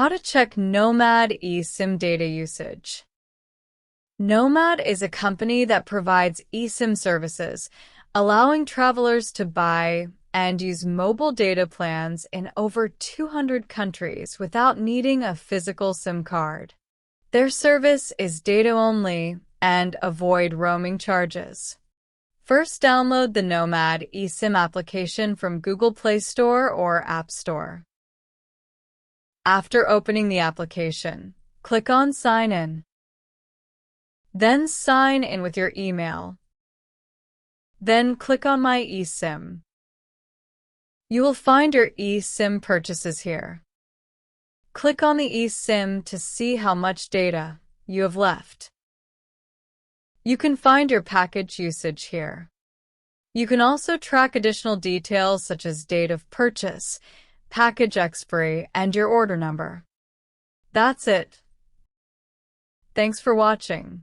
How to check Nomad eSIM data usage. Nomad is a company that provides eSIM services, allowing travelers to buy and use mobile data plans in over 200 countries without needing a physical SIM card. Their service is data-only and avoid roaming charges. First, download the Nomad eSIM application from Google Play Store or App Store. After opening the application, click on Sign In. Then sign in with your email. Then click on My eSIM. You will find your eSIM purchases here. Click on the eSIM to see how much data you have left. You can find your package usage here. You can also track additional details such as date of purchase, package expiry, and your order number. That's it. Thanks for watching.